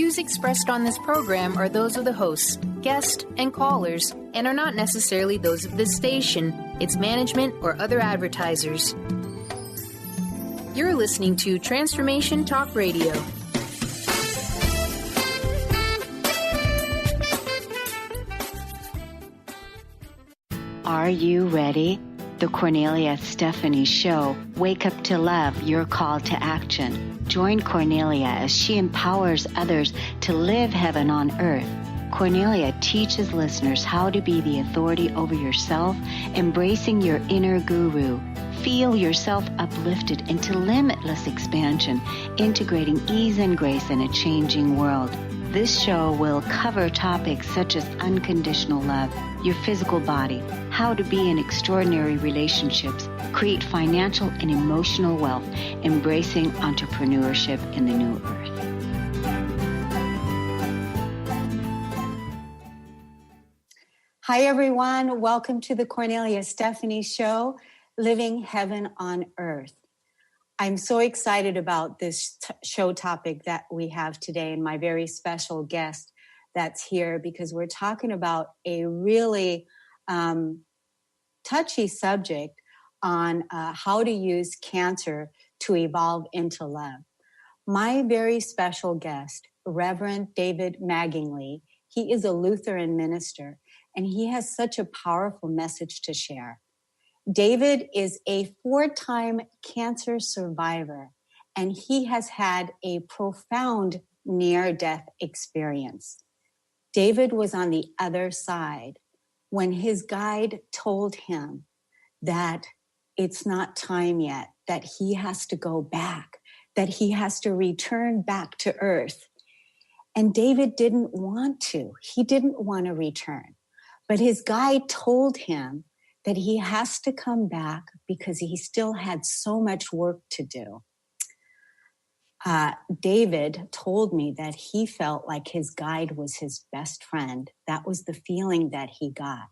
views expressed on this program are those of the hosts, guests, and callers, and are not necessarily those of this station, its management, or other advertisers. You're listening to Transformation Talk Radio. Are you ready? The Kornelia Stephanie Show. Wake up to love, your call to action. Join Kornelia as she empowers others to live heaven on earth. Kornelia teaches listeners how to be the authority over yourself, embracing your inner guru. Feel yourself uplifted into limitless expansion, integrating ease and grace in a changing world. This show will cover topics such as unconditional love, your physical body, how to be in extraordinary relationships, create financial and emotional wealth, embracing entrepreneurship in the new earth. Hi, everyone. Welcome to the Kornelia Stephanie Show, Living Heaven on Earth. I'm so excited about this show topic that we have today and my very special guest that's here because we're talking about a really touchy subject on how to use cancer to evolve into love. My very special guest, Reverend David Maggingley, he is a Lutheran minister and he has such a powerful message to share. David is a 4-time cancer survivor, and he has had a profound near-death experience. David was on the other side when his guide told him that it's not time yet, that he has to go back, that he has to return back to earth. And David didn't want to. He didn't want to return. But his guide told him that he has to come back because he still had so much work to do. David told me that he felt like his guide was his best friend. That was the feeling that he got.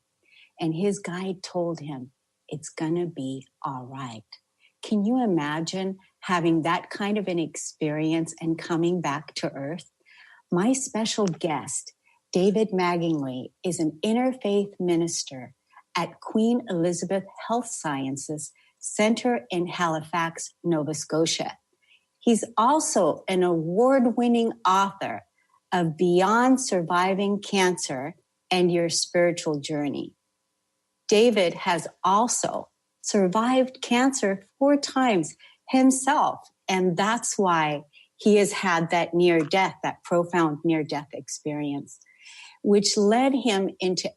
And his guide told him, it's going to be all right. Can you imagine having that kind of an experience and coming back to earth? My special guest, David Maggingley, is an interfaith minister at Queen Elizabeth Health Sciences Center in Halifax, Nova Scotia. He's also an award-winning author of Beyond Surviving Cancer and Your Spiritual Journey. David has also survived cancer 4 times himself, and that's why he has had that near-death, that profound near-death experience, which led him into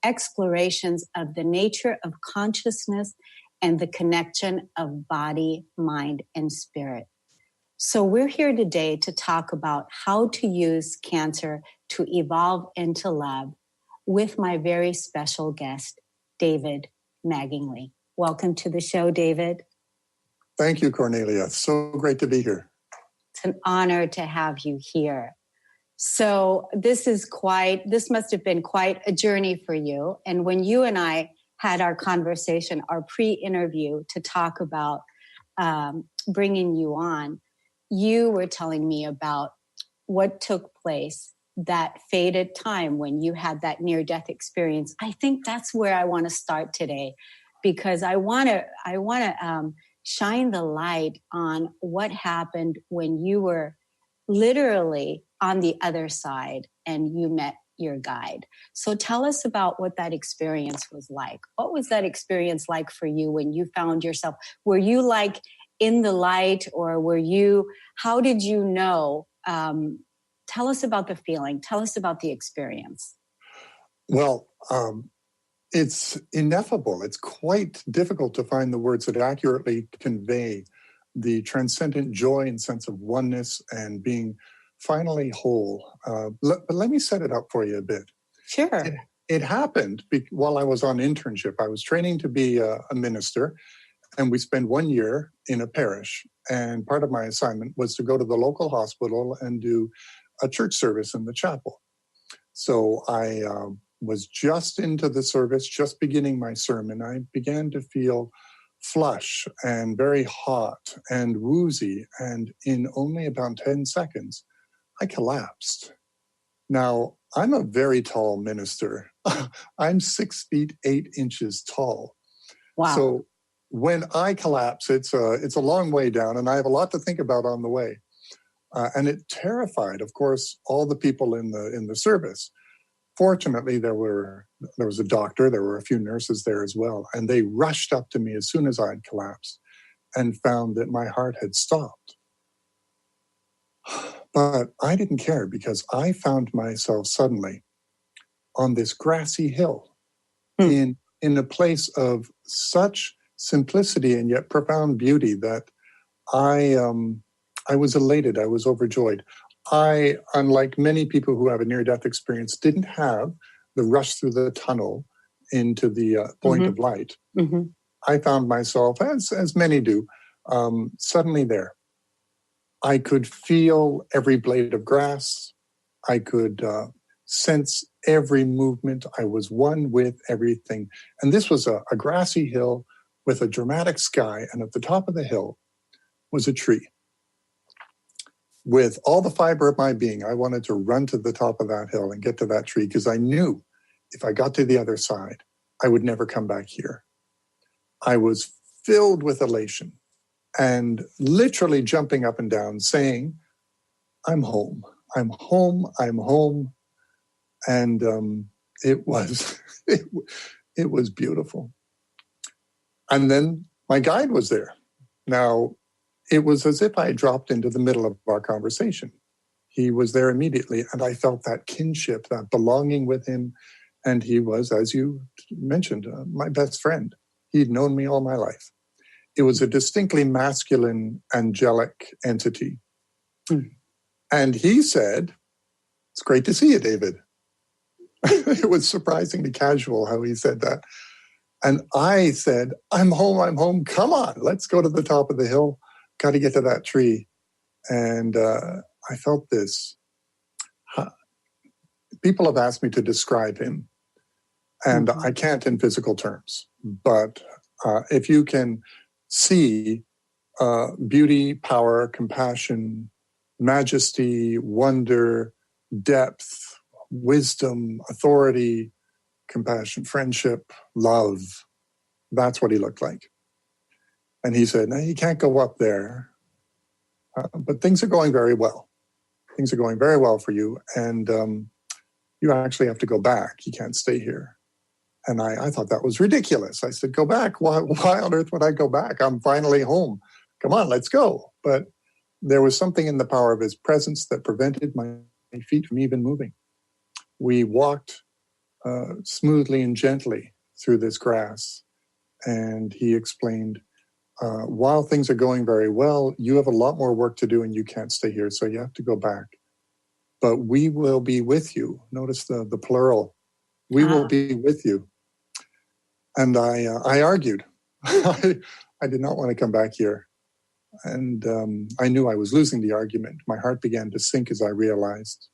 explorations of the nature of consciousness and the connection of body, mind, and spirit. So we're here today to talk about how to use cancer to evolve into love with my very special guest, David Maggingley. Welcome to the show, David. Thank you, Kornelia. So great to be here. It's an honor to have you here. So this must have been quite a journey for you. And when you and I had our conversation, our pre-interview to talk about bringing you on, you were telling me about what took place that fated time when you had that near-death experience. I think that's where I want to start today because I want to shine the light on what happened when you were literally on the other side and you met your guide. So tell us about what that experience was like. What was that experience like for you when you found yourself? Were you like in the light or how did you know? Tell us about the feeling. Tell us about the experience. Well, it's ineffable. It's quite difficult to find the words that accurately convey the transcendent joy and sense of oneness and being finally whole. But let me set it up for you a bit. Sure. It happened while I was on internship. I was training to be a minister, and we spent 1 year in a parish. And part of my assignment was to go to the local hospital and do a church service in the chapel. So I was just into the service, just beginning my sermon. I began to feel flush and very hot and woozy. And in only about 10 seconds, I collapsed. Now, I'm a very tall minister. I'm 6 feet 8 inches tall. Wow. So when I collapse, it's a long way down, and I have a lot to think about on the way. And it terrified, of course, all the people in the service. Fortunately, there was a doctor, there were a few nurses there as well, and they rushed up to me as soon as I'd collapsed and found that my heart had stopped. But I didn't care, because I found myself suddenly on this grassy hill in a place of such simplicity and yet profound beauty that I was elated. I was overjoyed. I, unlike many people who have a near-death experience, didn't have the rush through the tunnel into the point of light. Mm-hmm. I found myself, as many do, suddenly there. I could feel every blade of grass. I could sense every movement. I was one with everything. And this was a grassy hill with a dramatic sky, and at the top of the hill was a tree. With all the fiber of my being, I wanted to run to the top of that hill and get to that tree, because I knew if I got to the other side, I would never come back here. I was filled with elation and literally jumping up and down saying, I'm home, I'm home, I'm home. And it was it was beautiful. And then my guide was there. Now, it was as if I dropped into the middle of our conversation. He was there immediately, and I felt that kinship, that belonging with him. And he was, as you mentioned, my best friend. He'd known me all my life. It was a distinctly masculine, angelic entity. And he said, it's great to see you, David. It was surprisingly casual how he said that. And I said, I'm home. Come on, let's go to the top of the hill. Got to get to that tree. And I felt this. People have asked me to describe him, and I can't in physical terms. But if you can see beauty, power, compassion, majesty, wonder, depth, wisdom, authority, compassion, friendship, love, that's what he looked like. And he said, no, you can't go up there, but things are going very well. Things are going very well for you, and you actually have to go back. You can't stay here. And I thought that was ridiculous. I said, go back? Why on earth would I go back? I'm finally home. Come on, let's go. But there was something in the power of his presence that prevented my feet from even moving. We walked smoothly and gently through this grass, and he explained, while things are going very well, you have a lot more work to do and you can't stay here, so you have to go back. But we will be with you. Notice the plural. We will be with you. And I argued. I did not want to come back here. And I knew I was losing the argument. My heart began to sink as I realized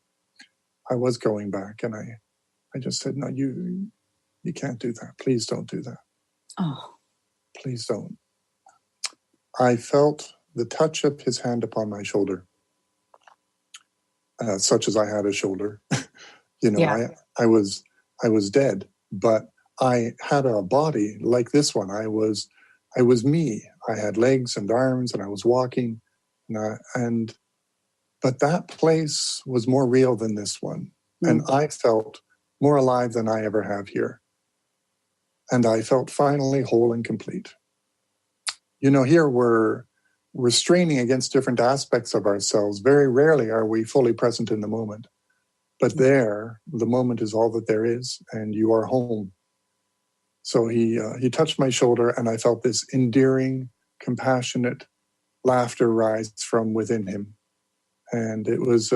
I was going back. And I just said, no, you can't do that. Please don't do that. Oh. Please don't. I felt the touch of his hand upon my shoulder, such as I had a shoulder. I was dead, but I had a body like this one. I was me. I had legs and arms, and I was walking, but that place was more real than this one, and I felt more alive than I ever have here, and I felt finally whole and complete. Here we're straining against different aspects of ourselves. Very rarely are we fully present in the moment. But there, the moment is all that there is, and you are home. So he touched my shoulder, and I felt this endearing, compassionate laughter rise from within him. And it was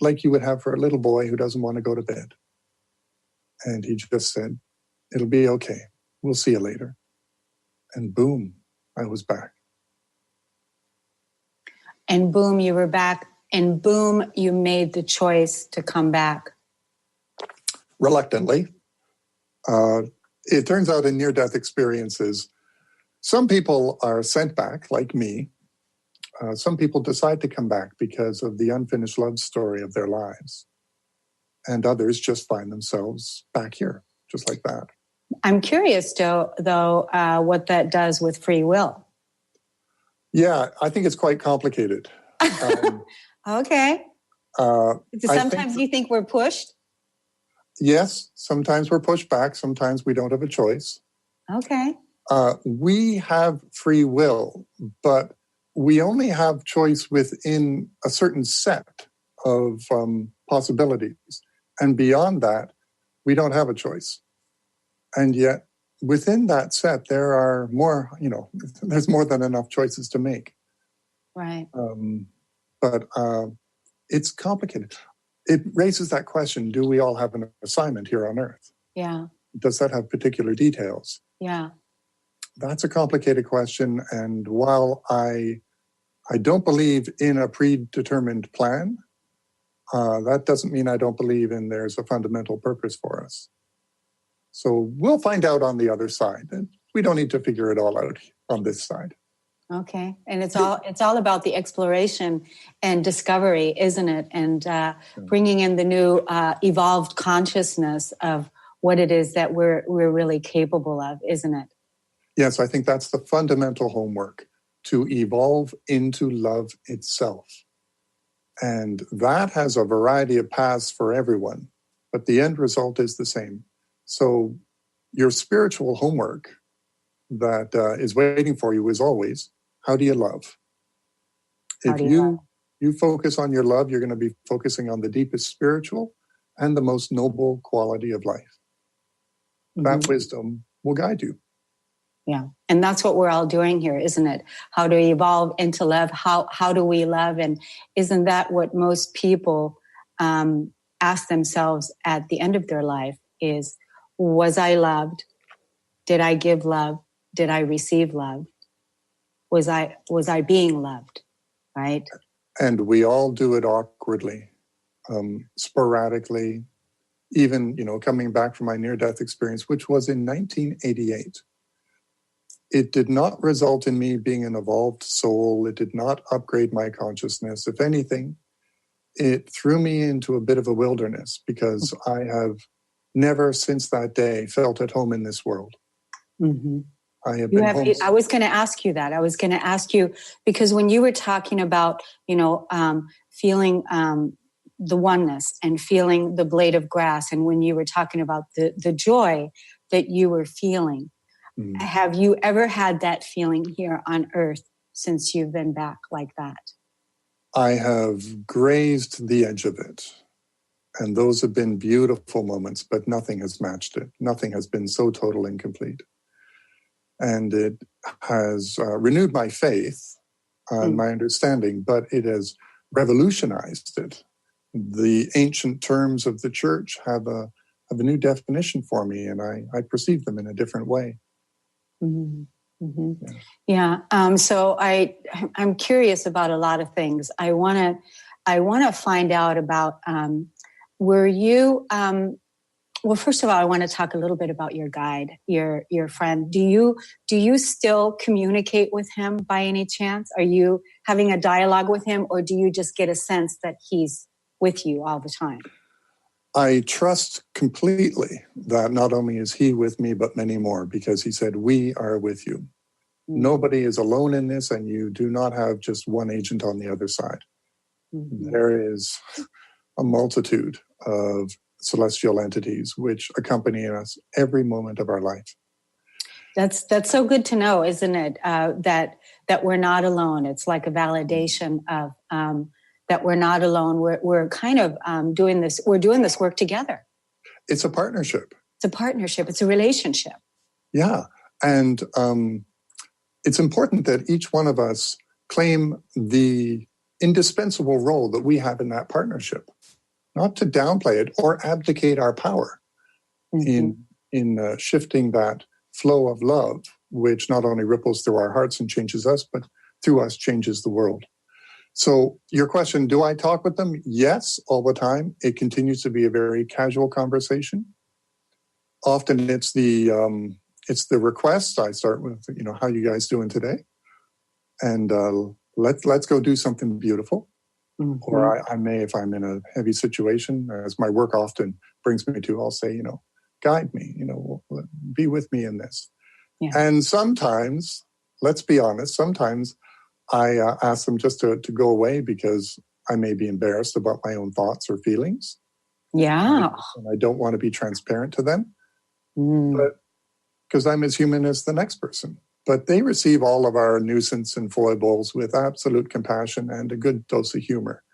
like you would have for a little boy who doesn't want to go to bed. And he just said, it'll be okay. We'll see you later. And boom, I was back. And boom, you were back. And boom, you made the choice to come back. Reluctantly. It turns out in near-death experiences, some people are sent back, like me, some people decide to come back because of the unfinished love story of their lives. And others just find themselves back here, just like that. I'm curious, though, what that does with free will. Yeah, I think it's quite complicated. Okay. Sometimes you think we're pushed? Yes, sometimes we're pushed back. Sometimes we don't have a choice. Okay. We have free will, but we only have choice within a certain set of possibilities. And beyond that, we don't have a choice. And yet, within that set, there are more, there's more than enough choices to make. Right. But it's complicated. It raises that question, do we all have an assignment here on Earth? Yeah. Does that have particular details? Yeah. That's a complicated question. And while I don't believe in a predetermined plan, that doesn't mean I don't believe in there's a fundamental purpose for us. So we'll find out on the other side. And we don't need to figure it all out on this side. Okay. And it's all about the exploration and discovery, isn't it? And bringing in the new evolved consciousness of what it is that we're really capable of, isn't it? Yes, I think that's the fundamental homework, to evolve into love itself. And that has a variety of paths for everyone, but the end result is the same. So your spiritual homework that is waiting for you is always, how do you love? If you focus on your love, you're going to be focusing on the deepest spiritual and the most noble quality of life. Mm-hmm. That wisdom will guide you. Yeah. And that's what we're all doing here, isn't it? How to evolve into love. How do we love? And isn't that what most people ask themselves at the end of their life is, was I loved? Did I give love? Did I receive love? Was I being loved? Right? And we all do it awkwardly, sporadically, even, coming back from my near-death experience, which was in 1988. It did not result in me being an evolved soul. It did not upgrade my consciousness. If anything, it threw me into a bit of a wilderness because I have never since that day felt at home in this world. Mm-hmm. I have been home. I was going to ask you that. I was going to ask you, because when you were talking about, feeling the oneness and feeling the blade of grass, and when you were talking about the joy that you were feeling, have you ever had that feeling here on Earth since you've been back like that? I have grazed the edge of it. And those have been beautiful moments, but nothing has matched it. Nothing has been so total and complete. And it has renewed my faith and my understanding, but it has revolutionized it. The ancient terms of the church have a new definition for me, and I perceive them in a different way. Mm-hmm. Mm-hmm. Yeah. So I'm curious about a lot of things. I want to find out about, were you, well, first of all, I want to talk a little bit about your guide, your friend. Do you still communicate with him by any chance? Are you having a dialogue with him, or do you just get a sense that he's with you all the time? I trust completely that not only is he with me, but many more, because he said, we are with you. Mm-hmm. Nobody is alone in this, and you do not have just one agent on the other side. Mm-hmm. There is a multitude of celestial entities which accompany us every moment of our life. That's so good to know, isn't it? That we're not alone. It's like a validation of that we're not alone. We're kind of doing this. We're doing this work together. It's a partnership. It's a partnership. It's a relationship. Yeah, and it's important that each one of us claim the indispensable role that we have in that partnership. Not to downplay it or abdicate our power in shifting that flow of love, which not only ripples through our hearts and changes us, but through us changes the world. So your question, do I talk with them? Yes, all the time. It continues to be a very casual conversation. Often it's the request. I start with, how you guys doing today? And let's go do something beautiful. Mm-hmm. Or I may, if I'm in a heavy situation, as my work often brings me to, I'll say, guide me, be with me in this. Yeah. And sometimes, let's be honest, sometimes I ask them just to go away because I may be embarrassed about my own thoughts or feelings. Yeah. And I don't want to be transparent to them. Mm. But because I'm as human as the next person. But they receive all of our nuisance and foibles with absolute compassion and a good dose of humor.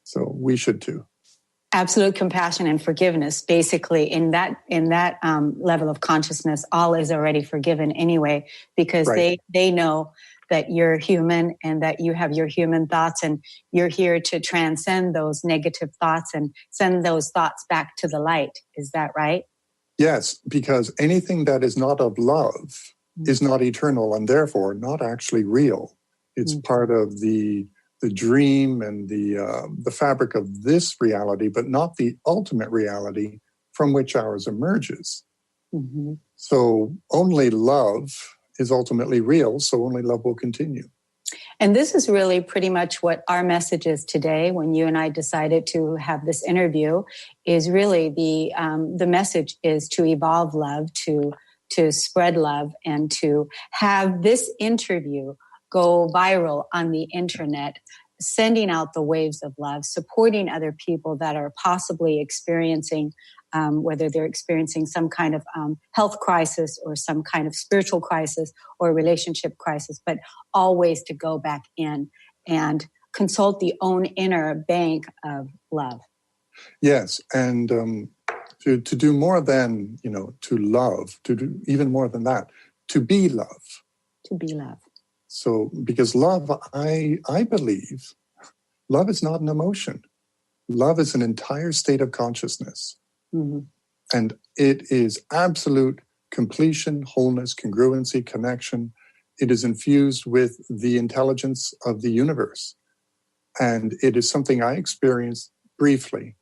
So we should too. Absolute compassion and forgiveness. Basically, in that level of consciousness, all is already forgiven anyway, because Right. they know that you're human and that you have your human thoughts, and you're here to transcend those negative thoughts and send those thoughts back to the light. Is that right? Yes, because anything that is not of love is not eternal and therefore not actually real. It's part of the dream and the fabric of this reality, but not the ultimate reality from which ours emerges. Mm-hmm. So only love is ultimately real, so only love will continue. And this is really pretty much what our message is today. When you and I decided to have this interview, is really the message is to evolve love, to spread love, and to have this interview go viral on the internet, sending out the waves of love, supporting other people that are possibly experiencing, whether they're experiencing some kind of health crisis or some kind of spiritual crisis or relationship crisis, but always to go back in and consult the own inner bank of love. Yes, and to do more than, to love, to do even more than that, to be love. To be love. So, because love, I believe, love is not an emotion. Love is an entire state of consciousness. Mm-hmm. And it is absolute completion, wholeness, congruency, connection. It is infused with the intelligence of the universe. And it is something I experienced briefly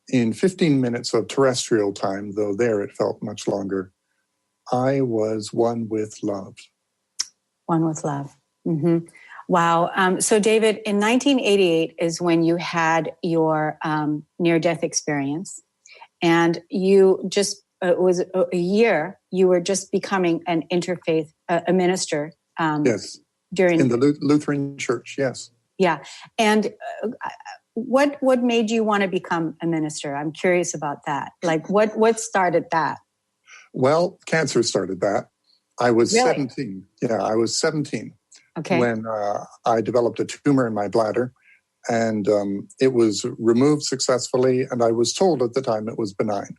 in 15 minutes of terrestrial time, though there it felt much longer. I was one with love. One with love. Mm-hmm. Wow. So, David, in 1988 is when you had your near-death experience. And you just, it was a year, you were just becoming an interfaith, a minister. Yes. In the Lutheran Church, yes. Yeah. And what made you want to become a minister? I'm curious about that. Like, what started that? Well, cancer started that. I was Really? 17. Yeah, I was 17 when I developed a tumor in my bladder. And it was removed successfully, and I was told at the time it was benign.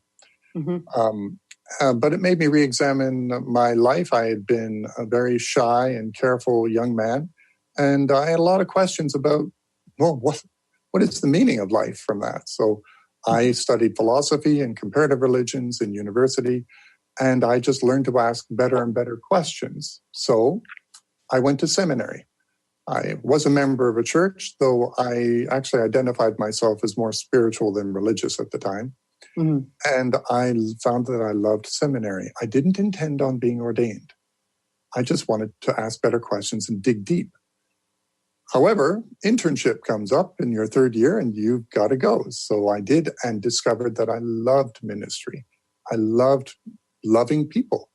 Mm-hmm. But it made me re-examine my life. I had been a very shy and careful young man, and I had a lot of questions about, well, what is the meaning of life from that? So I studied philosophy and comparative religions in university, and I just learned to ask better and better questions. So I went to seminary. I was a member of a church, though I actually identified myself as more spiritual than religious at the time. Mm-hmm. And I found that I loved seminary. I didn't intend on being ordained. I just wanted to ask better questions and dig deep. However, internship comes up in your third year and you've got to go. So I did, and discovered that I loved ministry. I loved loving people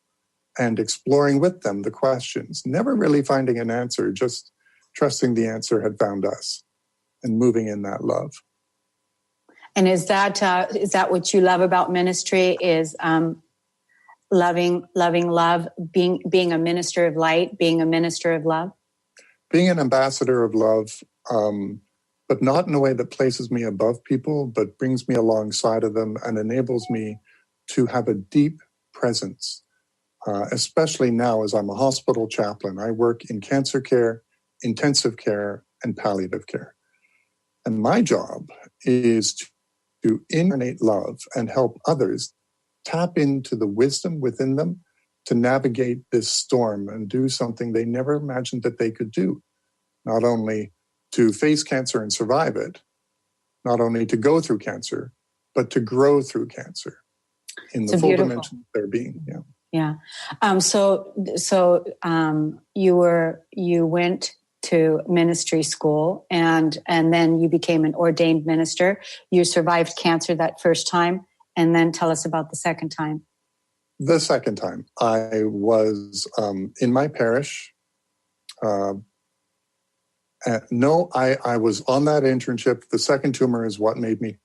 and exploring with them the questions, never really finding an answer, just trusting the answer had found us and moving in that love. And is that what you love about ministry? Is loving love, being a minister of light, being a minister of love? Being an ambassador of love, but not in a way that places me above people, but brings me alongside of them and enables me to have a deep presence, especially now as I'm a hospital chaplain. I work in cancer care, intensive care, and palliative care. And my job is to incarnate love and help others tap into the wisdom within them to navigate this storm and do something they never imagined that they could do. Not only to face cancer and survive it, not only to go through cancer, but to grow through cancer in the full dimension of their being. Yeah. Yeah. So you went to ministry school, and then you became an ordained minister. You survived cancer that first time, and then tell us about the second time. The second time, I was in my parish. I was on that internship. The second tumor is what made me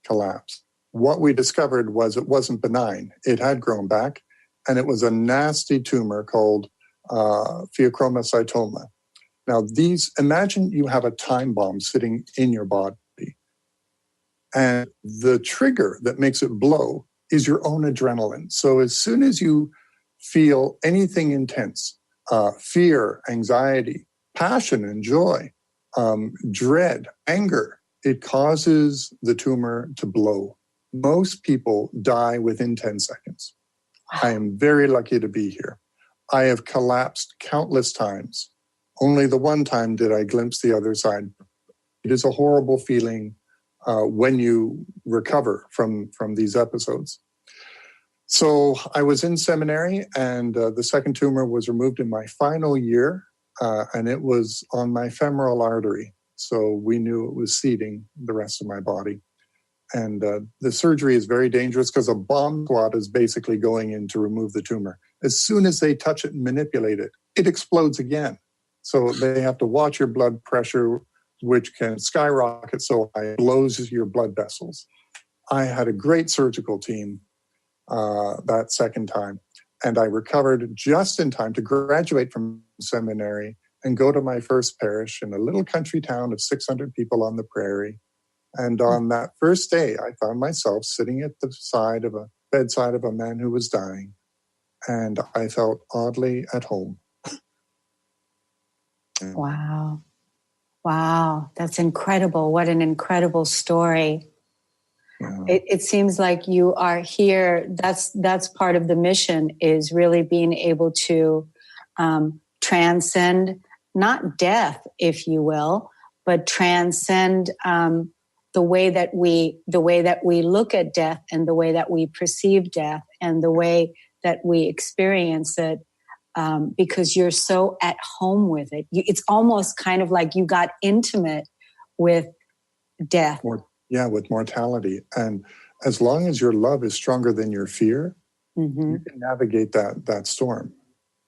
collapse. What we discovered was it wasn't benign. It had grown back, and it was a nasty tumor called pheochromocytoma. Now, imagine you have a time bomb sitting in your body, and the trigger that makes it blow is your own adrenaline. So as soon as you feel anything intense, fear, anxiety, passion and joy, dread, anger, it causes the tumor to blow. Most people die within 10 seconds. Wow. I am very lucky to be here. I have collapsed countless times. Only the one time did I glimpse the other side. It is a horrible feeling when you recover from these episodes. So I was in seminary, and the second tumor was removed in my final year, and it was on my femoral artery. So we knew it was seeding the rest of my body. And the surgery is very dangerous because a bomb squad is basically going in to remove the tumor. As soon as they touch it and manipulate it, it explodes again. So they have to watch your blood pressure, which can skyrocket so high, it blows your blood vessels. I had a great surgical team that second time, and I recovered just in time to graduate from seminary and go to my first parish in a little country town of 600 people on the prairie. And on that first day, I found myself sitting at the bedside of a man who was dying, and I felt oddly at home. Wow. Wow. That's incredible. What an incredible story. Yeah. It seems like you are here. That's part of the mission, is really being able to transcend, not death, if you will, but transcend the way that we look at death and the way that we perceive death and the way that we experience it. Because you're so at home with it. It's almost kind of like you got intimate with death. With mortality. And as long as your love is stronger than your fear, you can navigate that storm.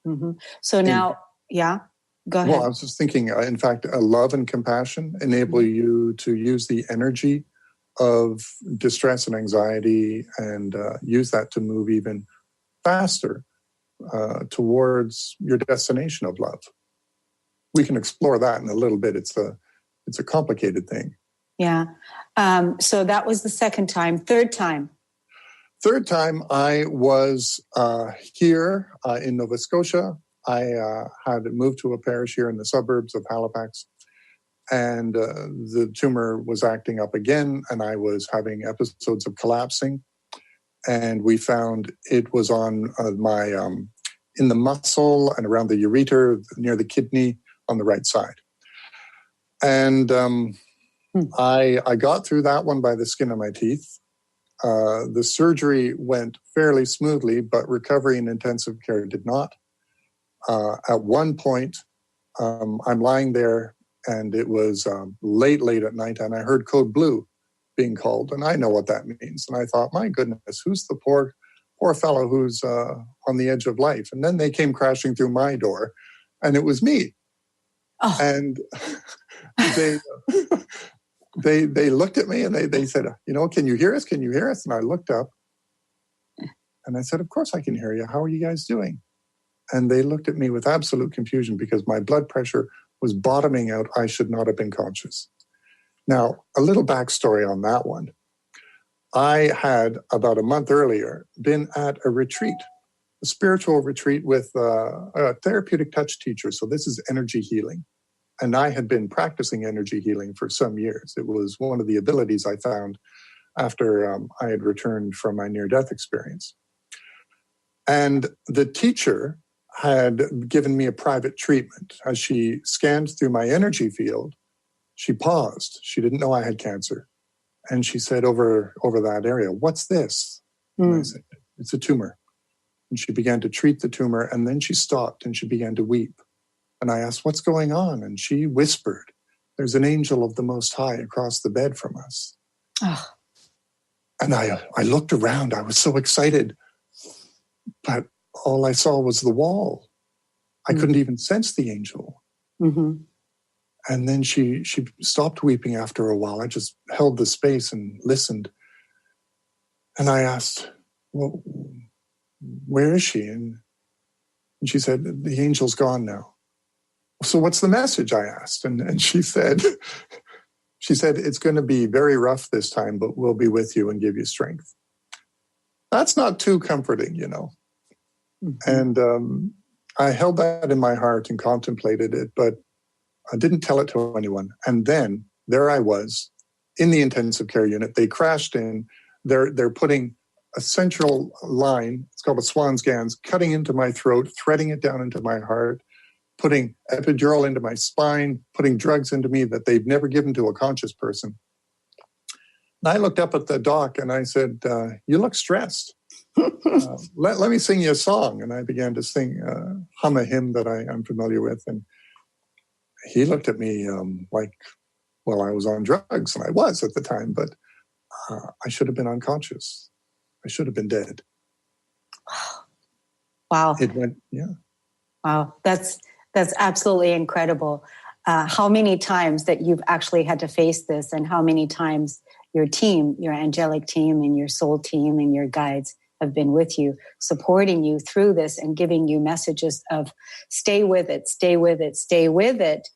Mm-hmm. So now, go ahead. Well, I was just thinking, in fact, love and compassion enable you to use the energy of distress and anxiety and use that to move even faster towards your destination of love. We can explore that in a little bit. It's a complicated thing. Yeah. So that was the second time. Third time, I was here in Nova Scotia. I had moved to a parish here in the suburbs of Halifax, and the tumor was acting up again, and I was having episodes of collapsing. And we found it was on in the muscle and around the ureter, near the kidney on the right side. And I got through that one by the skin of my teeth. The surgery went fairly smoothly, but recovery in intensive care did not. At one point, I'm lying there, and it was late at night, and I heard code blue being called, and I know what that means. And I thought, my goodness, who's the poor fellow who's on the edge of life? And then they came crashing through my door, and it was me. Oh. And they looked at me and they said, can you hear us? Can you hear us? And I looked up, and I said, of course I can hear you. How are you guys doing? And they looked at me with absolute confusion because my blood pressure was bottoming out. I should not have been conscious. Now, a little backstory on that one. I had, about a month earlier, been at a retreat, a spiritual retreat with a therapeutic touch teacher. So this is energy healing. And I had been practicing energy healing for some years. It was one of the abilities I found after I had returned from my near-death experience. And the teacher had given me a private treatment. As she scanned through my energy field, she paused. She didn't know I had cancer. And she said over that area, "What's this?" And I said, "It's a tumor." And she began to treat the tumor, and then she stopped and she began to weep. And I asked, what's going on? And she whispered, there's an angel of the Most High across the bed from us. Oh. And I looked around. I was so excited. But all I saw was the wall. I couldn't even sense the angel. Mm-hmm. And then she stopped weeping after a while. I just held the space and listened. And I asked, well, where is she? And she said, the angel's gone now. So what's the message? I asked. And she said, it's going to be very rough this time, but we'll be with you and give you strength. That's not too comforting, you know. Mm-hmm. And I held that in my heart and contemplated it, but I didn't tell it to anyone. And then there I was in the intensive care unit. They crashed in. They're putting a central line, it's called a Swan's Gans, cutting into my throat, threading it down into my heart, putting epidural into my spine, putting drugs into me that they've never given to a conscious person. And I looked up at the doc and I said, you look stressed. Let me sing you a song. And I began to sing, hum a hymn that I'm familiar with. And he looked at me like, well, I was on drugs, and I was at the time, but I should have been unconscious. I should have been dead. Wow. It went, yeah. Wow. That's absolutely incredible. How many times that you've actually had to face this, and how many times your team, your angelic team and your soul team and your guides have been with you, supporting you through this and giving you messages of stay with it, stay with it, stay with it.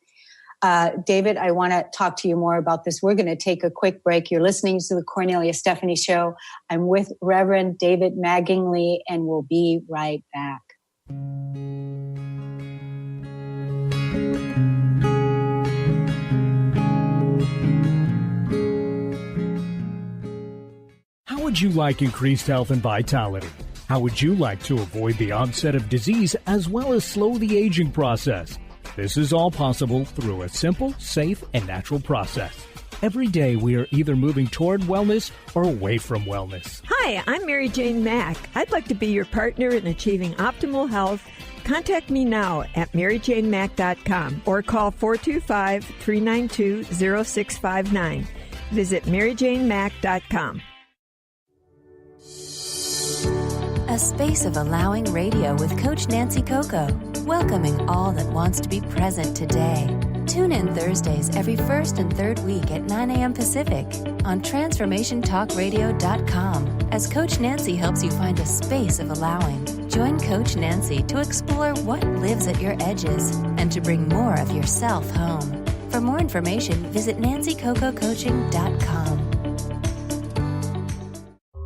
David, I want to talk to you more about this. We're going to take a quick break. You're listening to the Kornelia Stephanie Show. I'm with Reverend David Maggingley, and we'll be right back. How would you like increased health and vitality? How would you like to avoid the onset of disease as well as slow the aging process? This is all possible through a simple, safe, and natural process. Every day we are either moving toward wellness or away from wellness. Hi, I'm Mary Jane Mack. I'd like to be your partner in achieving optimal health. Contact me now at maryjanemack.com or call 425-392-0659. Visit maryjanemack.com. A space of allowing radio with Coach Nancy Coco, welcoming all that wants to be present today. Tune in Thursdays every first and third week at 9 a.m. Pacific on TransformationTalkRadio.com as Coach Nancy helps you find a space of allowing. Join Coach Nancy to explore what lives at your edges and to bring more of yourself home. For more information, visit NancyCocoCoaching.com.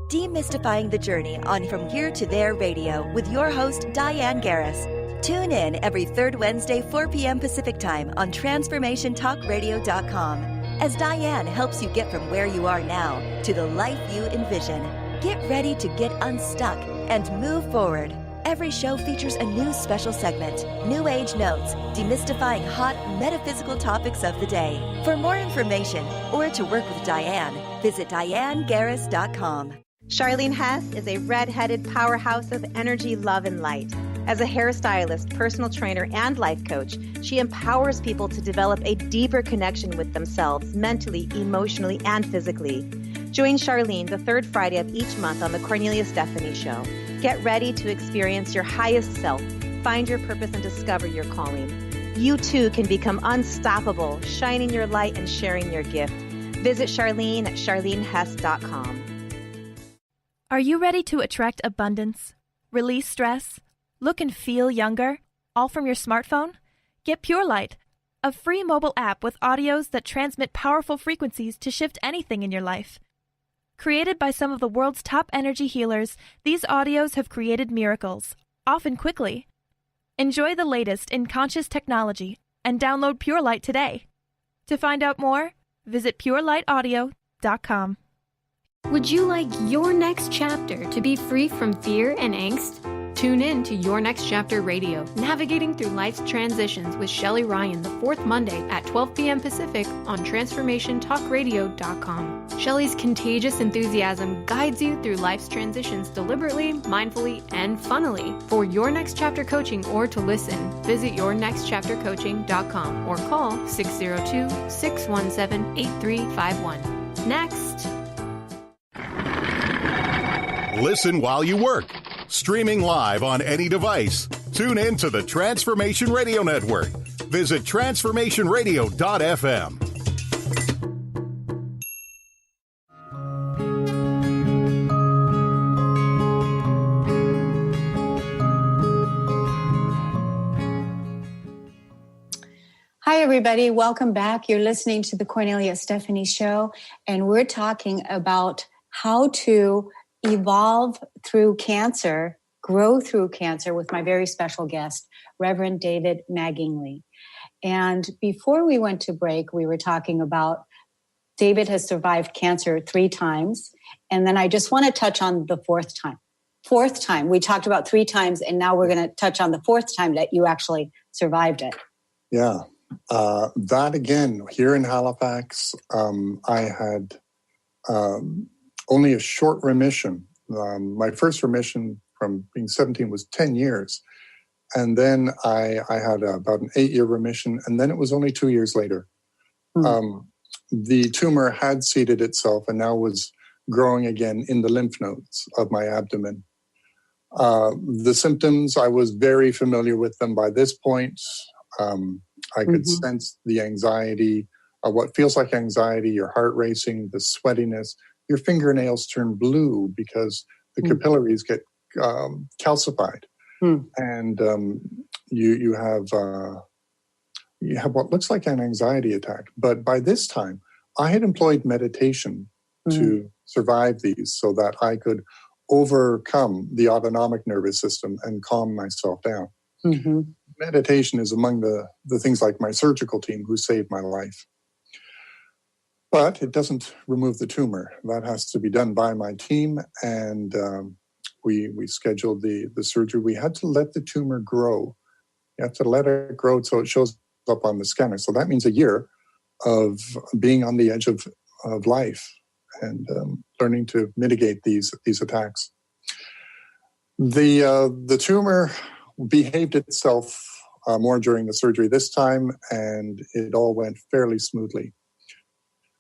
Demystifying the Journey on From Here to There Radio with your host, Diane Garris. Tune in every third Wednesday, 4 p.m. Pacific Time on TransformationTalkRadio.com as Diane helps you get from where you are now to the life you envision. Get ready to get unstuck and move forward. Every show features a new special segment, New Age Notes, demystifying hot metaphysical topics of the day. For more information or to work with Diane, visit DianeGarris.com. Charlene Hess is a red-headed powerhouse of energy, love, and light. As a hairstylist, personal trainer, and life coach, she empowers people to develop a deeper connection with themselves mentally, emotionally, and physically. Join Charlene the third Friday of each month on the Kornelia Stephanie Show. Get ready to experience your highest self, find your purpose, and discover your calling. You too can become unstoppable, shining your light and sharing your gift. Visit Charlene at charlenehess.com. Are you ready to attract abundance, release stress, look and feel younger, all from your smartphone? Get Pure Light, a free mobile app with audios that transmit powerful frequencies to shift anything in your life. Created by some of the world's top energy healers, these audios have created miracles, often quickly. Enjoy the latest in conscious technology and download Pure Light today. To find out more, visit purelightaudio.com. Would you like your next chapter to be free from fear and angst? Tune in to Your Next Chapter Radio, navigating through life's transitions with Shelley Ryan the fourth Monday at 12 p.m. Pacific on TransformationTalkRadio.com. Shelley's contagious enthusiasm guides you through life's transitions deliberately, mindfully, and funnily. For Your Next Chapter coaching or to listen, visit YourNextChapterCoaching.com or call 602-617-8351. Next. Listen while you work. Streaming live on any device. Tune in to the Transformation Radio Network. Visit transformationradio.fm. Hi, everybody. Welcome back. You're listening to the Kornelia Stephanie Show, and we're talking about how to evolve through cancer, grow through cancer with my very special guest, Reverend David Maggingley. And before we went to break, we were talking about David has survived cancer 3 times. And then I just want to touch on the fourth time. We talked about 3 times, and now we're going to touch on the 4th time that you actually survived it. Yeah. That again, here in Halifax, I had only a short remission. My first remission from being 17 was 10 years. And then I had about an 8-year remission, and then it was only 2 years later. The tumor had seeded itself and now was growing again in the lymph nodes of my abdomen. The symptoms, I was very familiar with them by this point. I could sense the anxiety, what feels like anxiety, your heart racing, the sweatiness. Your fingernails turn blue because the capillaries get calcified, and you have what looks like an anxiety attack. But by this time, I had employed meditation to survive these, so that I could overcome the autonomic nervous system and calm myself down. Meditation is among the things like my surgical team who saved my life. But it doesn't remove the tumor. That has to be done by my team, and we scheduled the surgery. We had to let the tumor grow. You have to let it grow so it shows up on the scanner. So that means a year of being on the edge of life and learning to mitigate these attacks. The tumor behaved itself more during the surgery this time, and it all went fairly smoothly.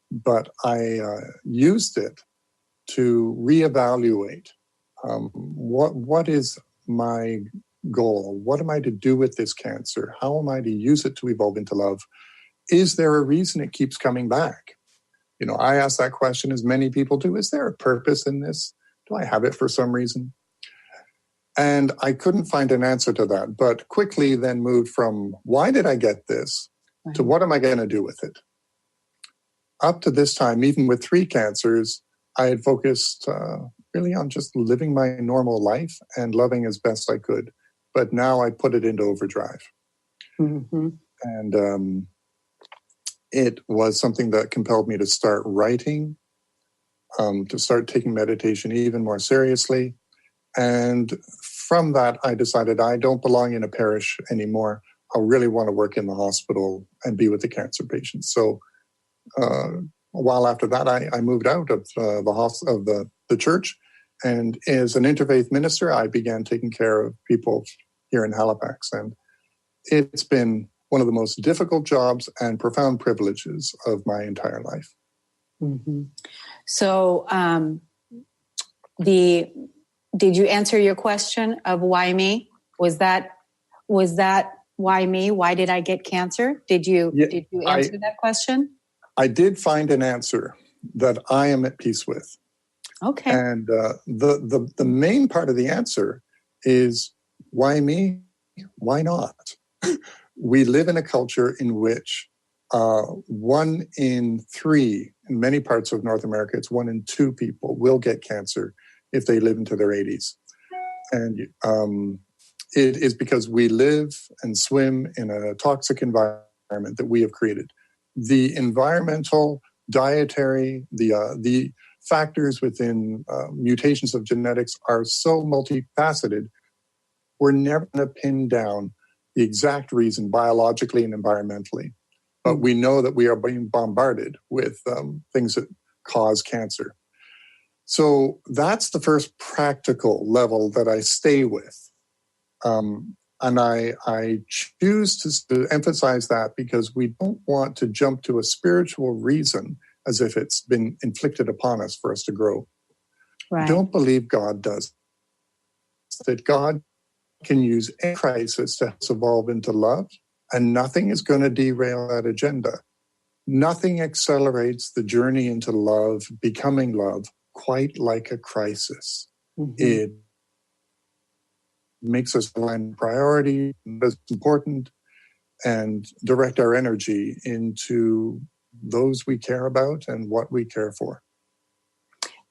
But I used it to reevaluate what is my goal? What am I to do with this cancer? How am I to use it to evolve into love? Is there a reason it keeps coming back? I ask that question, as many people do. Is there a purpose in this? Do I have it for some reason? And I couldn't find an answer to that, but quickly then moved from why did I get this to what am I going to do with it? Up to this time, even with 3 cancers, I had focused really on just living my normal life and loving as best I could. But now I put it into overdrive. And it was something that compelled me to start writing, to start taking meditation even more seriously. And from that, I decided I don't belong in a parish anymore. I really want to work in the hospital and be with the cancer patients. So a while after that, I moved out of the church, and as an interfaith minister, I began taking care of people here in Halifax. And it's been one of the most difficult jobs and profound privileges of my entire life. So, did you answer your question of why me? Was that why me? Why did I get cancer? Did you answer that question? I did find an answer that I am at peace with. Okay. And the main part of the answer is why me? Why not? We live in a culture in which 1 in 3, in many parts of North America, it's 1 in 2 people will get cancer if they live into their 80s. And it is because we live and swim in a toxic environment that we have created. The environmental, dietary, the factors within mutations of genetics are so multifaceted We're never going to pin down the exact reason biologically and environmentally. But we know that we are being bombarded with things that cause cancer. So that's the first practical level that I stay with. And I choose to emphasize that because we don't want to jump to a spiritual reason as if it's been inflicted upon us for us to grow. Right. Don't believe God does. That God can use any crisis to evolve into love, and nothing is going to derail that agenda. Nothing accelerates the journey into love, becoming love, quite like a crisis. Mm-hmm. It makes us align priority, that's important, and direct our energy into those we care about and what we care for.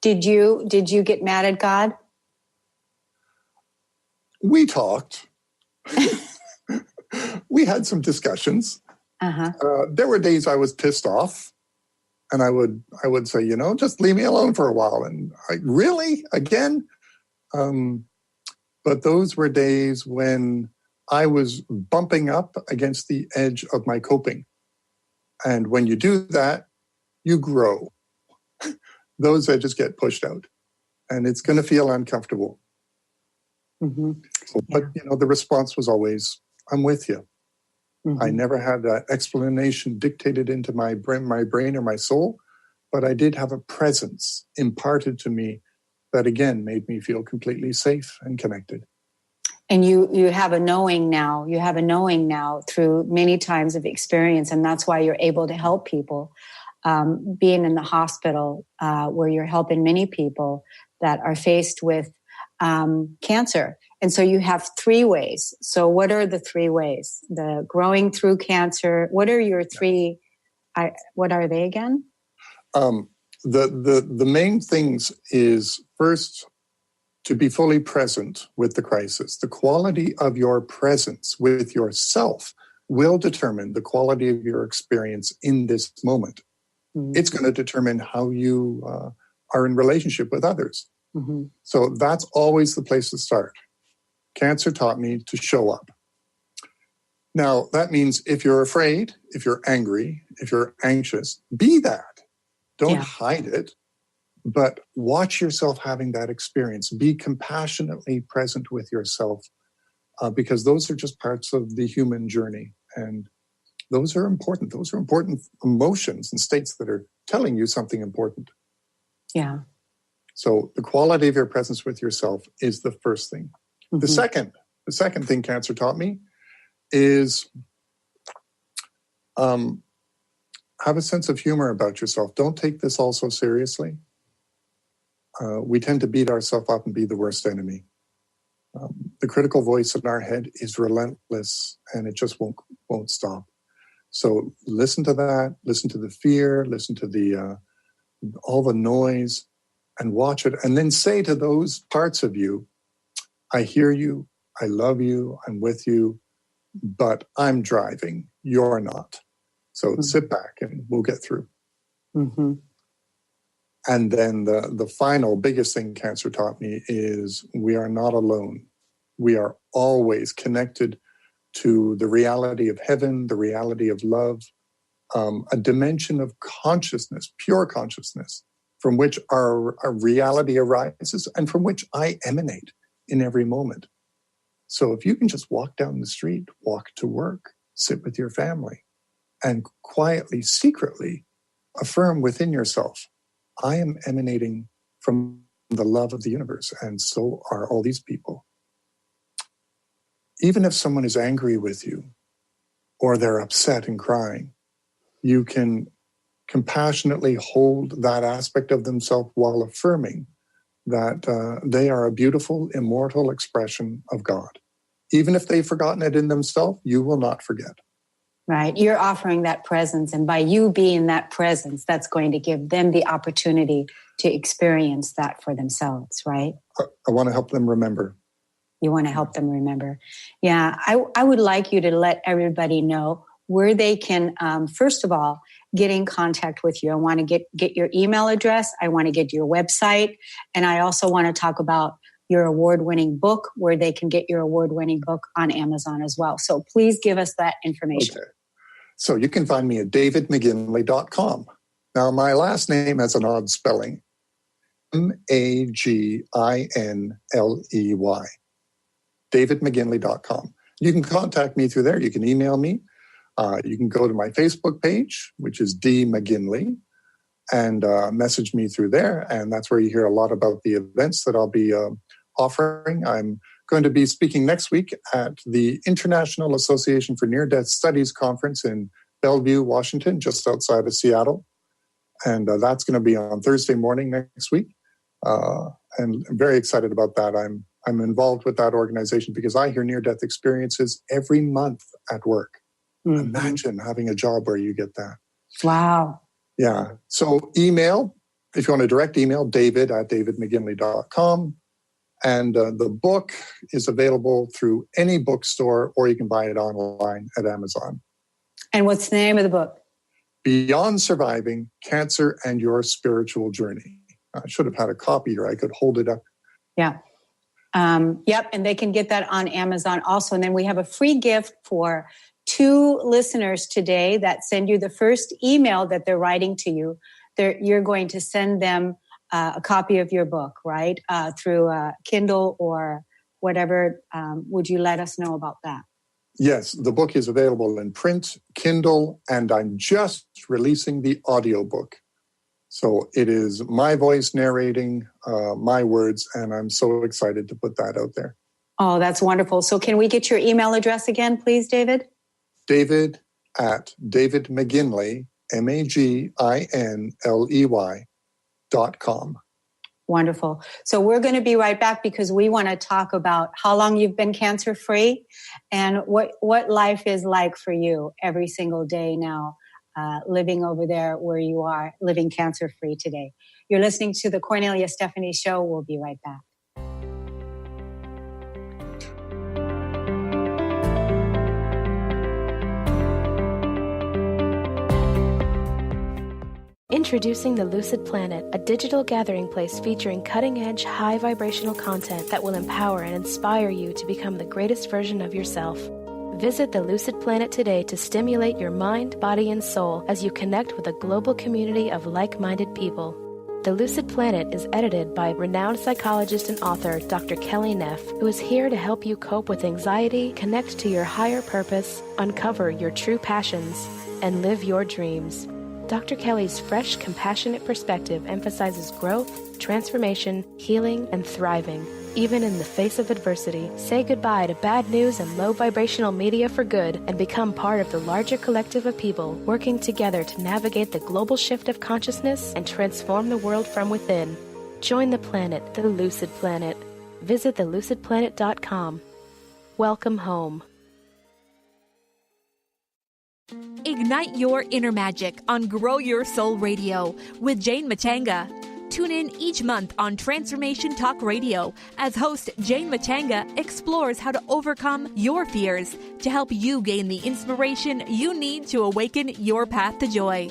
Did you get mad at God? We talked. We had some discussions. There were days I was pissed off, and I would say, just leave me alone for a while. And really, again? But those were days when I was bumping up against the edge of my coping. And when you do that, you grow. Those edges get pushed out, and it's going to feel uncomfortable. Mm-hmm. But, the response was always, I'm with you. Mm-hmm. I never had that explanation dictated into my brain or my soul, but I did have a presence imparted to me that, again, made me feel completely safe and connected. And you have a knowing now. You have a knowing now through many times of experience, and that's why you're able to help people. Being in the hospital where you're helping many people that are faced with cancer. And so you have 3 ways. So what are the 3 ways? The growing through cancer. What are your 3? What are they again? The main things is first to be fully present with the crisis. The quality of your presence with yourself will determine the quality of your experience in this moment. Mm-hmm. It's going to determine how you are in relationship with others. Mm-hmm. So that's always the place to start. Cancer taught me to show up. Now, that means if you're afraid, if you're angry, if you're anxious, be that. Don't hide it, but watch yourself having that experience. Be compassionately present with yourself because those are just parts of the human journey. And those are important. Those are important emotions and states that are telling you something important. Yeah. So the quality of your presence with yourself is the first thing. Mm-hmm. The second thing cancer taught me is have a sense of humor about yourself. Don't take this all so seriously. We tend to beat ourselves up and be the worst enemy. The critical voice in our head is relentless, and it just won't stop. So listen to that. Listen to the fear. Listen to the all the noise, and watch it. And then say to those parts of you, I hear you. I love you. I'm with you. But I'm driving. You're not. So sit back and we'll get through. Mm-hmm. And then the final biggest thing cancer taught me is we are not alone. We are always connected to the reality of heaven, the reality of love, a dimension of consciousness, pure consciousness, from which our reality arises and from which I emanate in every moment. So if you can just walk down the street, walk to work, sit with your family, and quietly, secretly affirm within yourself, I am emanating from the love of the universe, and so are all these people. Even if someone is angry with you, or they're upset and crying, you can compassionately hold that aspect of themselves while affirming that they are a beautiful, immortal expression of God. Even if they've forgotten it in themselves, you will not forget. Right. You're offering that presence. And by you being that presence, that's going to give them the opportunity to experience that for themselves, right? I want to help them remember. You want to help them remember. Yeah. I would like you to let everybody know where they can, first of all, get in contact with you. I want to get your email address. I want to get your website. And I also want to talk about your award-winning book, where they can get your award-winning book on Amazon as well. So please give us that information. Okay. So you can find me at davidmcginley.com. Now, my last name has an odd spelling, Maginley, davidmcginley.com. You can contact me through there. You can email me. You can go to my Facebook page, which is D. McGinley, and message me through there. And that's where you hear a lot about the events that I'll be offering. I'm going to be speaking next week at the International Association for Near-Death Studies Conference in Bellevue, Washington, just outside of Seattle. And that's going to be on Thursday morning next week. And I'm very excited about that. I'm involved with that organization because I hear near-death experiences every month at work. Mm-hmm. Imagine having a job where you get that. Wow. Yeah. So email, if you want a direct email, david@davidmcginley.com. And the book is available through any bookstore, or you can buy it online at Amazon. And what's the name of the book? Beyond Surviving Cancer and Your Spiritual Journey. I should have had a copy here. I could hold it up. Yeah. Yep. And they can get that on Amazon also. And then we have a free gift for 2 listeners today that send you the first email that they're writing to you. You're going to send them a copy of your book, right? Through Kindle or whatever. Would you let us know about that? Yes, the book is available in print, Kindle, and I'm just releasing the audiobook. So it is my voice narrating my words, and I'm so excited to put that out there. Oh, that's wonderful. So can we get your email address again, please, David? David@davidmcginley, MAGINLEY.com. Wonderful. So we're going to be right back because we want to talk about how long you've been cancer-free and what life is like for you every single day now, living over there where you are, living cancer-free today. You're listening to the Kornelia Stephanie Show. We'll be right back. Introducing the Lucid Planet, a digital gathering place featuring cutting-edge, high-vibrational content that will empower and inspire you to become the greatest version of yourself. Visit the Lucid Planet today to stimulate your mind, body, and soul as you connect with a global community of like-minded people. The Lucid Planet is edited by renowned psychologist and author Dr. Kelly Neff, who is here to help you cope with anxiety, connect to your higher purpose, uncover your true passions, and live your dreams. Dr. Kelly's fresh, compassionate perspective emphasizes growth, transformation, healing, and thriving. Even in the face of adversity, say goodbye to bad news and low vibrational media for good and become part of the larger collective of people working together to navigate the global shift of consciousness and transform the world from within. Join the planet, the Lucid Planet. Visit thelucidplanet.com. Welcome home. Ignite your inner magic on Grow Your Soul Radio with Jane Matanga. Tune in each month on Transformation Talk Radio as host Jane Matanga explores how to overcome your fears to help you gain the inspiration you need to awaken your path to joy.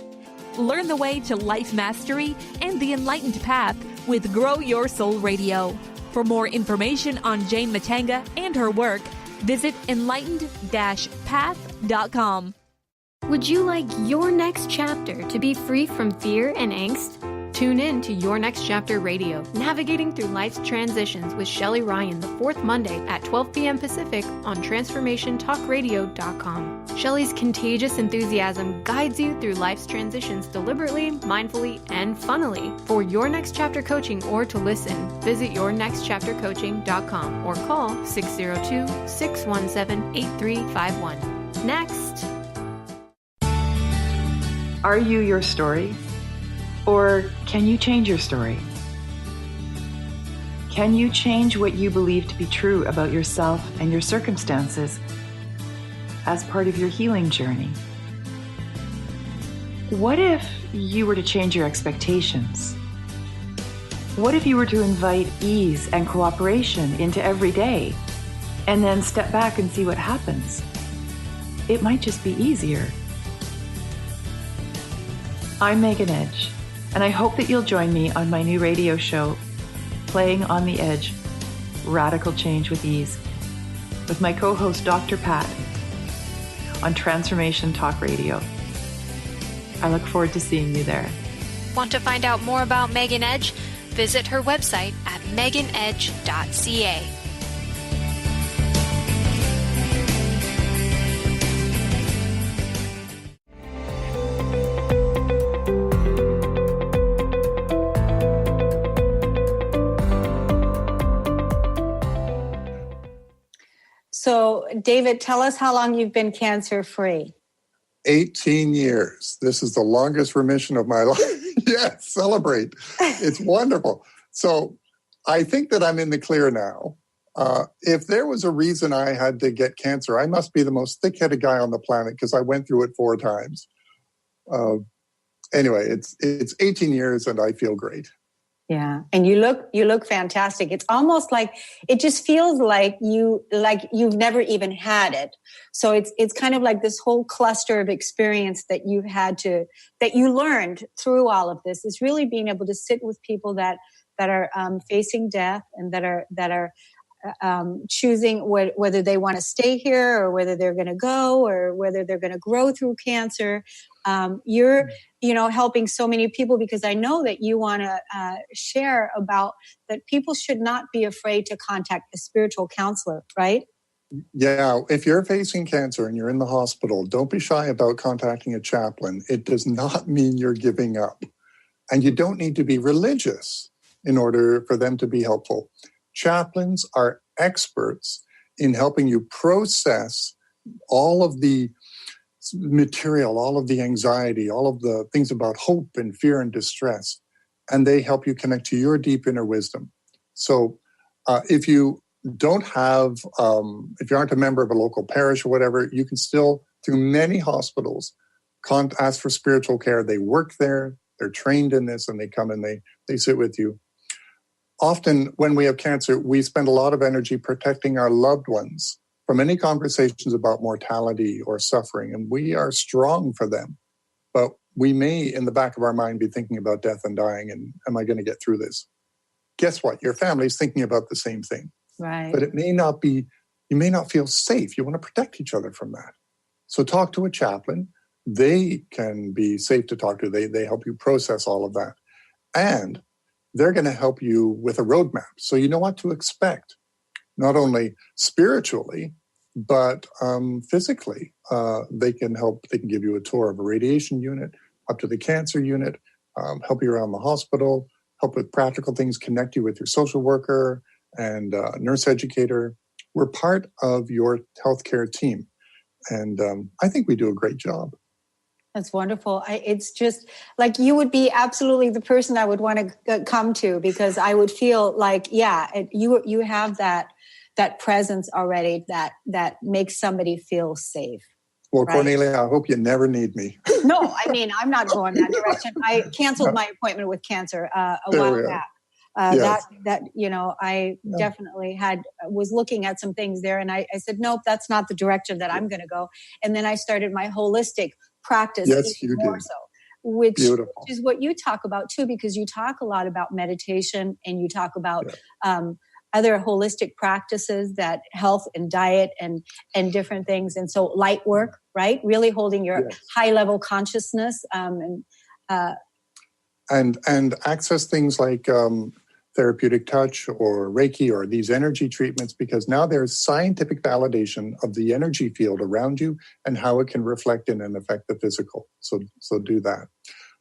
Learn the way to life mastery and the enlightened path with Grow Your Soul Radio. For more information on Jane Matanga and her work, visit enlightened-path.com. Would you like your next chapter to be free from fear and angst? Tune in to Your Next Chapter Radio, navigating through life's transitions with Shelley Ryan the 4th Monday at 12 p.m. Pacific on TransformationTalkRadio.com. Shelley's contagious enthusiasm guides you through life's transitions deliberately, mindfully, and funnily. For Your Next Chapter coaching or to listen, visit YourNextChapterCoaching.com or call 602-617-8351. Next. Are you your story? Or can you change your story? Can you change what you believe to be true about yourself and your circumstances as part of your healing journey? What if you were to change your expectations? What if you were to invite ease and cooperation into every day and then step back and see what happens? It might just be easier. I'm Megan Edge, and I hope that you'll join me on my new radio show, Playing on the Edge, Radical Change with Ease with my co-host Dr. Pat on Transformation Talk Radio. I look forward to seeing you there. Want to find out more about Megan Edge? Visit her website at meganedge.ca. So, David, tell us how long you've been cancer-free. 18 years. This is the longest remission of my life. Yes, celebrate. It's wonderful. So I think that I'm in the clear now. If there was a reason I had to get cancer, I must be the most thick-headed guy on the planet because I went through it 4 times. Anyway, it's 18 years and I feel great. Yeah. And you look fantastic. It's almost like, it just feels like you've never even had it. So it's kind of like this whole cluster of experience that you learned through all of this is really being able to sit with people that are facing death and that are choosing whether they want to stay here or whether they're going to go or whether they're going to grow through cancer. You're helping so many people because I know that you want to share about that people should not be afraid to contact a spiritual counselor, right? Yeah. If you're facing cancer and you're in the hospital, don't be shy about contacting a chaplain. It does not mean you're giving up. And you don't need to be religious in order for them to be helpful. Chaplains are experts in helping you process all of the material, all of the anxiety, all of the things about hope and fear and distress, and they help you connect to your deep inner wisdom. So if you don't have, if you aren't a member of a local parish or whatever, you can still, through many hospitals, ask for spiritual care. They work there, they're trained in this, and they come and they sit with you. Often when we have cancer, we spend a lot of energy protecting our loved ones from any conversations about mortality or suffering, and we are strong for them. But we may, in the back of our mind, be thinking about death and dying, and am I going to get through this? Guess what? Your family's thinking about the same thing. Right. But it may not be, you may not feel safe. You want to protect each other from that. So talk to a chaplain. They can be safe to talk to. They help you process all of that. And they're going to help you with a roadmap. So you know what to expect. Not only spiritually, but physically. They can help. They can give you a tour of a radiation unit, up to the cancer unit, help you around the hospital, help with practical things, connect you with your social worker and nurse educator. We're part of your healthcare team. And I think we do a great job. That's wonderful. It's just like you would be absolutely the person I would want to come to because I would feel like, you have that presence already that makes somebody feel safe. Well, right? Kornelia, I hope you never need me. No, I mean, I'm not going that direction. I canceled my appointment with cancer a while back. Yes. I definitely was looking at some things there and I said, nope, that's not the direction that I'm going to go. And then I started my holistic practice. Yes, you did. So, which Beautiful. is what you talk about too, because you talk a lot about meditation and you talk about other holistic practices that health and diet and different things. And so light work, right? Really holding your high level consciousness and access things like therapeutic touch or Reiki or these energy treatments, because now there's scientific validation of the energy field around you and how it can reflect in and affect the physical. So do that.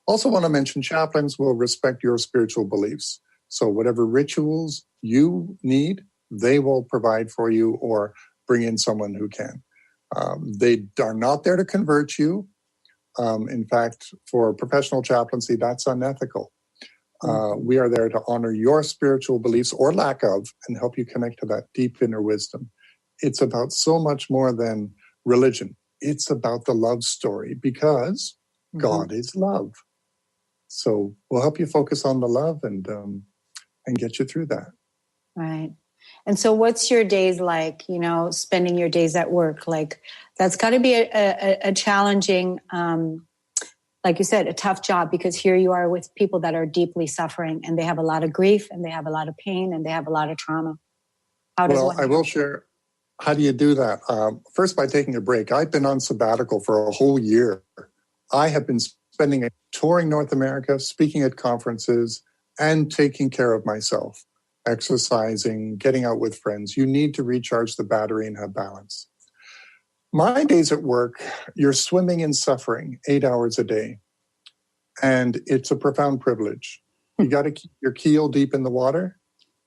Also want to mention chaplains will respect your spiritual beliefs. So whatever rituals you need, they will provide for you or bring in someone who can. They are not there to convert you. In fact, for professional chaplaincy, that's unethical. We are there to honor your spiritual beliefs or lack of and help you connect to that deep inner wisdom. It's about so much more than religion. It's about the love story because God is love. So we'll help you focus on the love and get you through that. Right. And so what's your days like, spending your days at work? Like that's got to be a challenging, like you said, a tough job because here you are with people that are deeply suffering and they have a lot of grief and they have a lot of pain and they have a lot of trauma. I will share. How do you do that? First, by taking a break. I've been on sabbatical for a whole year. I have been touring North America, speaking at conferences, and taking care of myself, exercising, getting out with friends. You need to recharge the battery and have balance. My days at work, you're swimming in suffering 8 hours a day, and it's a profound privilege. You got to keep your keel deep in the water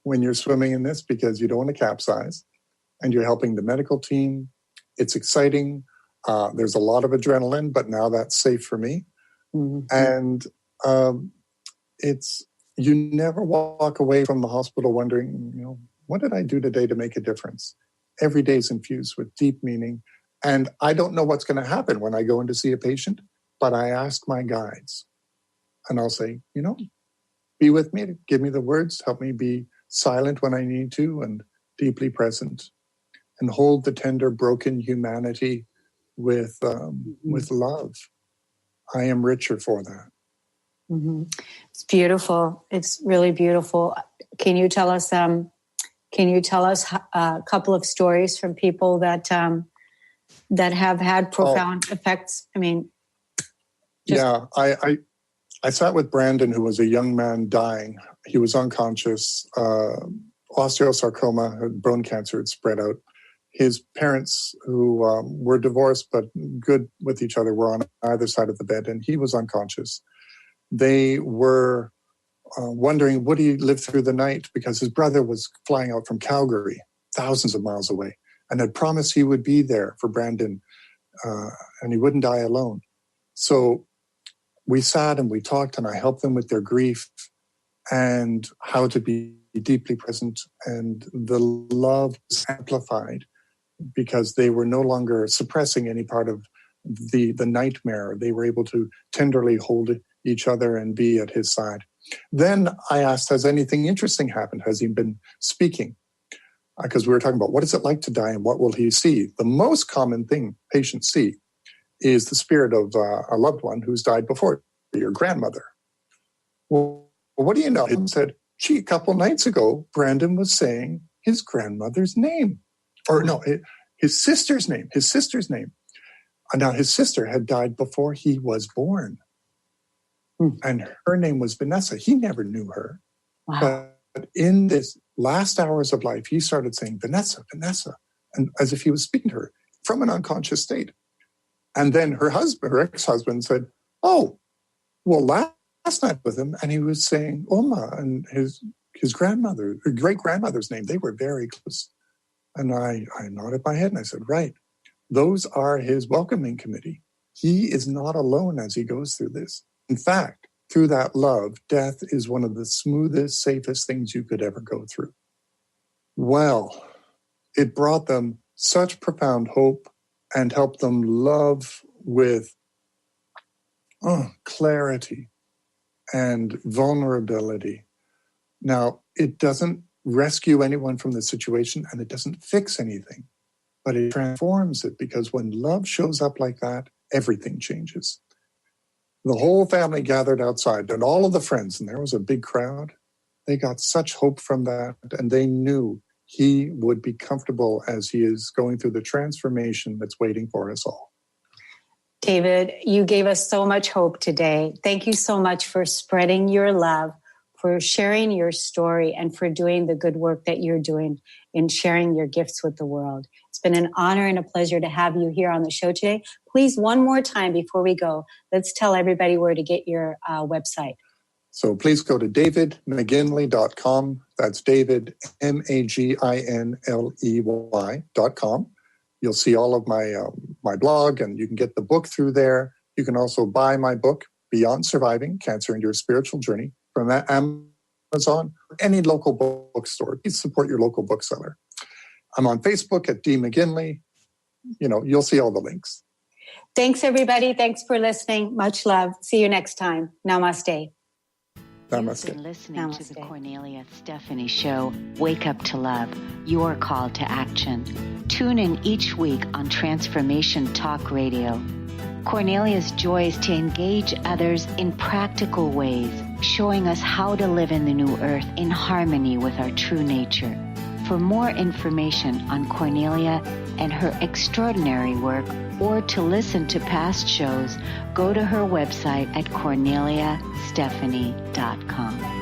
when you're swimming in this because you don't want to capsize. And you're helping the medical team. It's exciting. There's a lot of adrenaline, but now that's safe for me. Mm-hmm. And you never walk away from the hospital wondering, what did I do today to make a difference? Every day is infused with deep meaning. And I don't know what's going to happen when I go in to see a patient, but I ask my guides. And I'll say, be with me, give me the words, help me be silent when I need to, and deeply present. And hold the tender, broken humanity with love. I am richer for that. Mm-hmm. It's beautiful. It's really beautiful. Can you tell us a couple of stories from people that have had profound effects? I mean, I sat with Brandon, who was a young man dying. He was unconscious. Osteosarcoma, bone cancer had spread out. His parents, who were divorced but good with each other, were on either side of the bed, and he was unconscious. They were wondering, would he live through the night? Because his brother was flying out from Calgary, thousands of miles away, and had promised he would be there for Brandon, and he wouldn't die alone. So we sat and we talked, and I helped them with their grief and how to be deeply present, and the love was amplified because they were no longer suppressing any part of the nightmare. They were able to tenderly hold each other and be at his side. Then I asked, has anything interesting happened? Has he been speaking? Because we were talking about what is it like to die and what will he see? The most common thing patients see is the spirit of a loved one who's died before, your grandmother. Well, what do you know? He said, a couple nights ago, Brandon was saying his grandmother's name. Or no, his sister's name. And now his sister had died before he was born. And her name was Vanessa. He never knew her. Wow. But in this last hours of life, he started saying, Vanessa, Vanessa, and as if he was speaking to her from an unconscious state. And then her ex-husband said, last night with him, and he was saying Oma and his grandmother, her great-grandmother's name. They were very close. And I nodded my head and I said, right, those are his welcoming committee. He is not alone as he goes through this. In fact, through that love, death is one of the smoothest, safest things you could ever go through. Well, it brought them such profound hope and helped them love with clarity and vulnerability. Now, it doesn't rescue anyone from the situation and it doesn't fix anything, but it transforms it, because when love shows up like that, everything changes. The whole family gathered outside and all of the friends, and there was a big crowd. They got such hope from that, and they knew he would be comfortable as he is going through the transformation that's waiting for us all. David, you gave us so much hope today. Thank you so much for spreading your love, for sharing your story, and for doing the good work that you're doing in sharing your gifts with the world. It's been an honor and a pleasure to have you here on the show today. Please, one more time before we go, let's tell everybody where to get your website. So please go to davidmcginley.com. That's David, MAGINLEY.com. You'll see all of my blog, and you can get the book through there. You can also buy my book, Beyond Surviving Cancer and Your Spiritual Journey, from Amazon or any local bookstore. Please support your local bookseller. I'm on Facebook at D. McGinley. You'll see all the links. Thanks, everybody. Thanks for listening. Much love. See you next time. Namaste. Namaste. You've been listening to the Kornelia Stephanie Show, Wake Up to Love, your call to action. Tune in each week on Transformation Talk Radio. Kornelia's joy is to engage others in practical ways, showing us how to live in the new earth in harmony with our true nature. For more information on Kornelia and her extraordinary work, or to listen to past shows, go to her website at korneliastephanie.com.